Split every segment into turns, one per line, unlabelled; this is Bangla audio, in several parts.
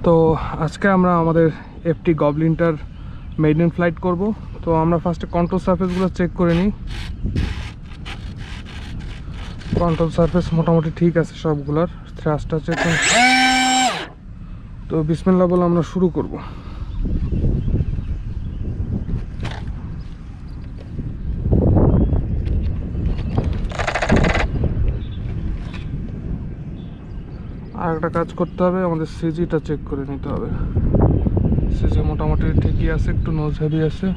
তো আজকে আমরা আমাদের এফটি গবলিনটার মেইডেন ফ্লাইট করব। তো আমরা ফার্স্টে কন্ট্রোল সারফেসগুলো চেক করে নিই। কন্ট্রোল সারফেস মোটামুটি ঠিক আছে সবগুলোর, থ্রাস্টার চেক। তো বিসমিল্লাহ বলে আমরা শুরু করব। আর একটা কাজ করতে হবে, আমাদের সিজিটা চেক করে নিতে হবে। সিজি মোটামুটি ঠিকই আছে, একটু নোজ হেভি আছে।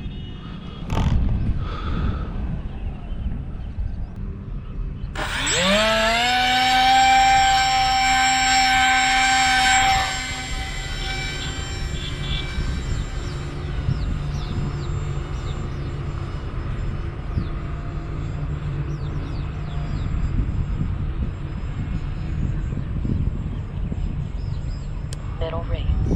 Middle rates.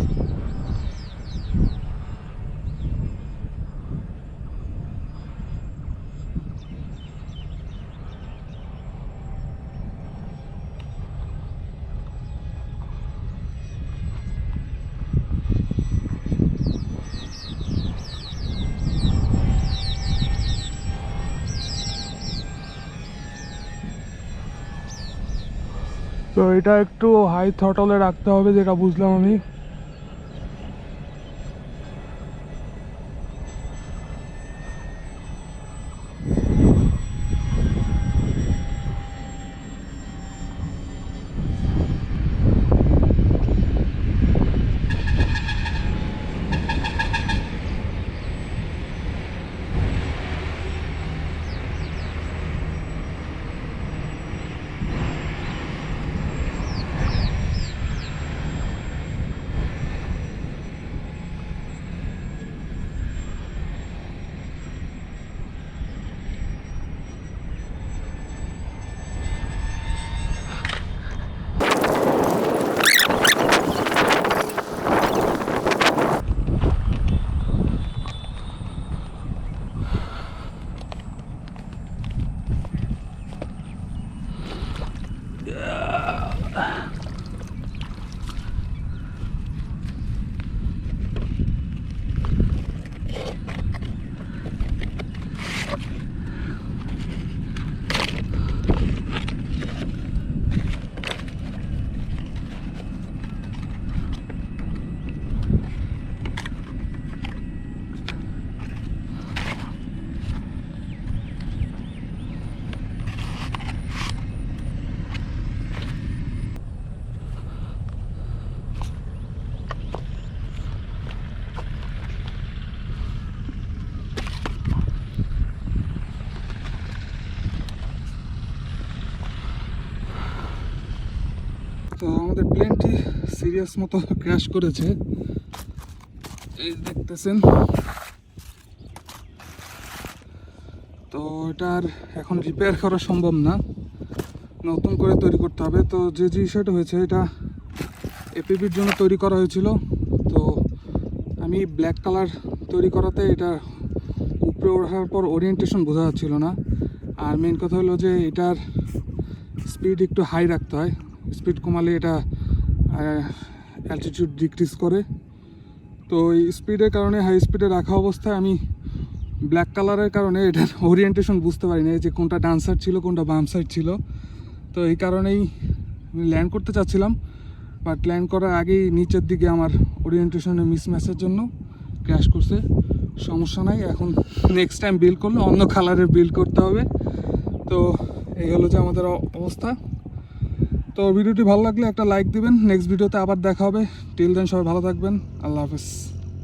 তো এটা একটু হাই থ্রটলে রাখতে হবে, যেটা বুঝলাম আমি। তো আমাদের প্লেনটি সিরিয়াস মতো ক্র্যাশ করেছে, এই দেখতেছেন। তো এটার এখন রিপেয়ার করা সম্ভব না, নতুন করে তৈরি করতে হবে। তো যে বিষয়টা হয়েছে, এটা এপিবির জন্য তৈরি করা হয়েছিল। তো আমি ব্ল্যাক কালার তৈরি করাতে এটা উপরে ওঠার পর ওরিয়েন্টেশন বোঝা যাচ্ছিল না। আর মেন কথা হলো যে এটার স্পিড একটু হাই রাখতে হয়, স্পিড কমালে এটা অ্যালটিটিউড ডিক্রিজ করে। তো এই স্পিডের কারণে, হাই স্পিডে রাখা অবস্থায় আমি ব্ল্যাক কালারের কারণে এটার ওরিয়েন্টেশন বুঝতে পারিনি, যে কোনটা ডান সাইড ছিল কোনটা বাম সাইড ছিল। তো এই কারণেই আমি ল্যান্ড করতে চাচ্ছিলাম, বাট ল্যান্ড করার আগেই নিচের দিকে আমার ওরিয়েন্টেশনের মিসম্যাচের জন্য ক্র্যাশ করছে। সমস্যা নাই, এখন নেক্সট টাইম বিল্ড করলে অন্য কালারের বিল্ড করতে হবে। তো এই হলো যে আমাদের অবস্থা। তো ভিডিওটি ভালো লাগলে একটা লাইক দিবেন। নেক্সট ভিডিওতে আবার দেখা হবে। টিল দেন সবাই ভালো থাকবেন। আল্লাহ হাফেজ।